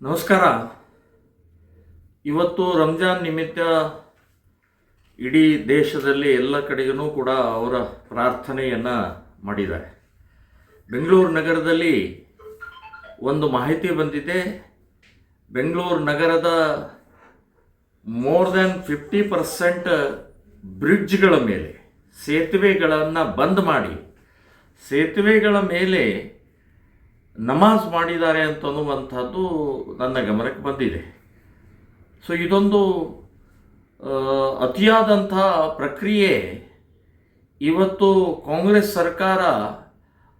ನಮಸ್ಕಾರ. ಇವತ್ತು ರಂಜಾನ್ ನಿಮಿತ್ತ ಇಡೀ ದೇಶದಲ್ಲಿ ಎಲ್ಲ ಕಡೆಗೂ ಕೂಡ ಅವರ ಪ್ರಾರ್ಥನೆಯನ್ನು ಮಾಡಿದ್ದಾರೆ. ಬೆಂಗಳೂರು ನಗರದಲ್ಲಿ ಒಂದು ಮಾಹಿತಿ ಬಂದಿದೆ. ಬೆಂಗಳೂರು ನಗರದ ಮೋರ್ ದ್ಯಾನ್ 50% ಬ್ರಿಡ್ಜ್ಗಳ ಮೇಲೆ ಸೇತುವೆಗಳನ್ನು ಬಂದ್ ಮಾಡಿ ಸೇತುವೆಗಳ ಮೇಲೆ ನಮಾಜ್ ಮಾಡಿದ್ದಾರೆ ಅಂತನ್ನುವಂಥದ್ದು ನನ್ನ ಗಮನಕ್ಕೆ ಬಂದಿದೆ. ಸೊ ಇದೊಂದು ಅತಿಯಾದಂಥ ಪ್ರಕ್ರಿಯೆ. ಇವತ್ತು ಕಾಂಗ್ರೆಸ್ ಸರ್ಕಾರ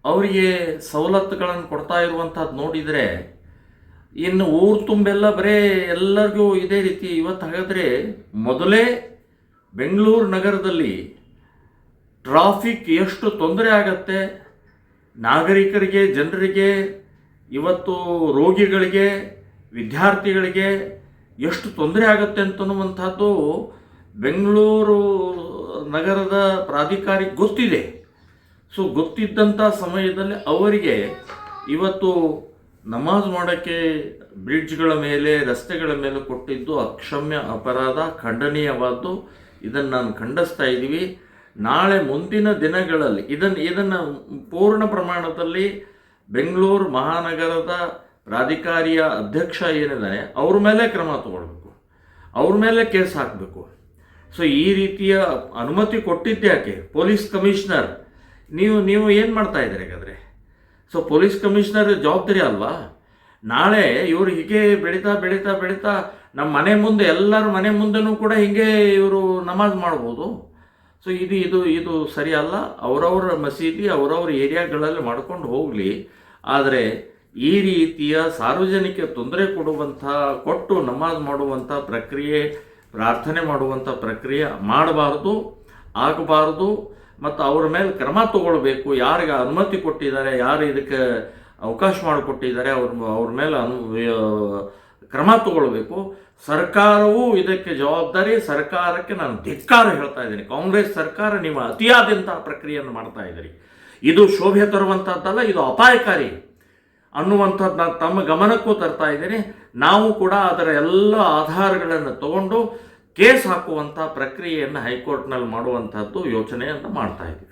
ಅವರಿಗೆ ಸವಲತ್ತುಗಳನ್ನು ಕೊಡ್ತಾ ಇರುವಂಥದ್ದು ನೋಡಿದರೆ ಇನ್ನು ಊರು ತುಂಬೆಲ್ಲ ಬರೇ ಎಲ್ಲರಿಗೂ ಇದೇ ರೀತಿ. ಇವತ್ತು ಹಾಗಾದರೆ ಮೊದಲೇ ಬೆಂಗಳೂರು ನಗರದಲ್ಲಿ ಟ್ರಾಫಿಕ್ ಎಷ್ಟು ತೊಂದರೆ ಆಗತ್ತೆ, ನಾಗರಿಕರಿಗೆ, ಜನರಿಗೆ, ಇವತ್ತು ರೋಗಿಗಳಿಗೆ, ವಿದ್ಯಾರ್ಥಿಗಳಿಗೆ ಎಷ್ಟು ತೊಂದರೆ ಆಗುತ್ತೆ ಅಂತನ್ನುವಂಥದ್ದು ಬೆಂಗಳೂರು ನಗರದ ಪ್ರಾಧಿಕಾರಿಗೆ ಗೊತ್ತಿದೆ. ಸೊ ಗೊತ್ತಿದ್ದಂಥ ಸಮಯದಲ್ಲಿ ಅವರಿಗೆ ಇವತ್ತು ನಮಾಜ್ ಮಾಡೋಕ್ಕೆ ಬ್ರಿಡ್ಜ್ಗಳ ಮೇಲೆ, ರಸ್ತೆಗಳ ಮೇಲೆ ಕೊಟ್ಟಿದ್ದು ಅಕ್ಷಮ್ಯ ಅಪರಾಧ, ಖಂಡನೀಯವಾದ್ದು. ಇದನ್ನು ನಾನು ಖಂಡಿಸ್ತಾ ಇದ್ದೀವಿ. ನಾಳೆ ಮುಂದಿನ ದಿನಗಳಲ್ಲಿ ಇದನ್ನು ಪೂರ್ಣ ಪ್ರಮಾಣದಲ್ಲಿ ಬೆಂಗಳೂರು ಮಹಾನಗರದ ಪ್ರಾಧಿಕಾರಿಯ ಅಧ್ಯಕ್ಷ ಏನಿದ್ದಾನೆ ಅವ್ರ ಮೇಲೆ ಕ್ರಮ ತಗೊಳ್ಬೇಕು, ಅವ್ರ ಮೇಲೆ ಕೇಸ್ ಹಾಕಬೇಕು. ಸೊ ಈ ರೀತಿಯ ಅನುಮತಿ ಕೊಟ್ಟಿದ್ದ್ಯಾಕೆ? ಪೊಲೀಸ್ ಕಮಿಷನರ್ ನೀವು ಏನು ಮಾಡ್ತಾ ಇದ್ದೀರಿ ಹಾಗಾದರೆ? ಸೊ ಪೊಲೀಸ್ ಕಮಿಷನರ್ ಜವಾಬ್ದಾರಿ ಅಲ್ವಾ? ನಾಳೆ ಇವರು ಹೀಗೆ ಬೆಳೀತಾ ಬೆಳೀತಾ ಬೆಳೀತಾ ನಮ್ಮ ಮನೆ ಮುಂದೆ, ಎಲ್ಲರ ಮನೆ ಮುಂದೆನೂ ಕೂಡ ಹೀಗೆ ಇವರು ನಮಾಜ್ ಮಾಡ್ಬೋದು. ಸೊ ಇದು ಸರಿಯಲ್ಲ. ಅವರವರ ಮಸೀದಿ ಅವರವ್ರ ಏರಿಯಾಗಳಲ್ಲಿ ಮಾಡ್ಕೊಂಡು ಹೋಗಲಿ. ಆದರೆ ಈ ರೀತಿಯ ಸಾರ್ವಜನಿಕ ತೊಂದರೆ ಕೊಟ್ಟು ನಮಾಜ್ ಮಾಡುವಂಥ ಪ್ರಕ್ರಿಯೆ, ಪ್ರಾರ್ಥನೆ ಮಾಡುವಂಥ ಪ್ರಕ್ರಿಯೆ ಮಾಡಬಾರ್ದು, ಆಗಬಾರ್ದು. ಮತ್ತು ಅವ್ರ ಮೇಲೆ ಕ್ರಮ ತಗೊಳ್ಬೇಕು. ಯಾರಿಗೆ ಅನುಮತಿ ಕೊಟ್ಟಿದ್ದಾರೆ, ಯಾರು ಇದಕ್ಕೆ ಅವಕಾಶ ಮಾಡಿಕೊಟ್ಟಿದ್ದಾರೆ ಅವ್ರ ಮೇಲೆ ಕ್ರಮ ತಗೊಳ್ಬೇಕು. ಸರ್ಕಾರವೂ ಇದಕ್ಕೆ ಜವಾಬ್ದಾರಿ. ಸರ್ಕಾರಕ್ಕೆ ನಾನು ಧಿಕ್ಕಾರ ಹೇಳ್ತಾ ಇದ್ದೀನಿ. ಕಾಂಗ್ರೆಸ್ ಸರ್ಕಾರ ನೀವು ಅತಿಯಾದಂಥ ಪ್ರಕ್ರಿಯೆಯನ್ನು ಮಾಡ್ತಾ ಇದ್ದೀರಿ. ಇದು ಶೋಭೆ ತರುವಂಥದ್ದಲ್ಲ, ಇದು ಅಪಾಯಕಾರಿ ಅನ್ನುವಂಥದ್ದು ನಾನು ತಮ್ಮ ಗಮನಕ್ಕೂ ತರ್ತಾ ಇದ್ದೀನಿ. ನಾವು ಕೂಡ ಅದರ ಎಲ್ಲ ಆಧಾರಗಳನ್ನು ತಗೊಂಡು ಕೇಸ್ ಹಾಕುವಂಥ ಪ್ರಕ್ರಿಯೆಯನ್ನು ಹೈಕೋರ್ಟ್ನಲ್ಲಿ ಮಾಡುವಂಥದ್ದು ಯೋಚನೆಯನ್ನು ಮಾಡ್ತಾ ಇದ್ದೀವಿ.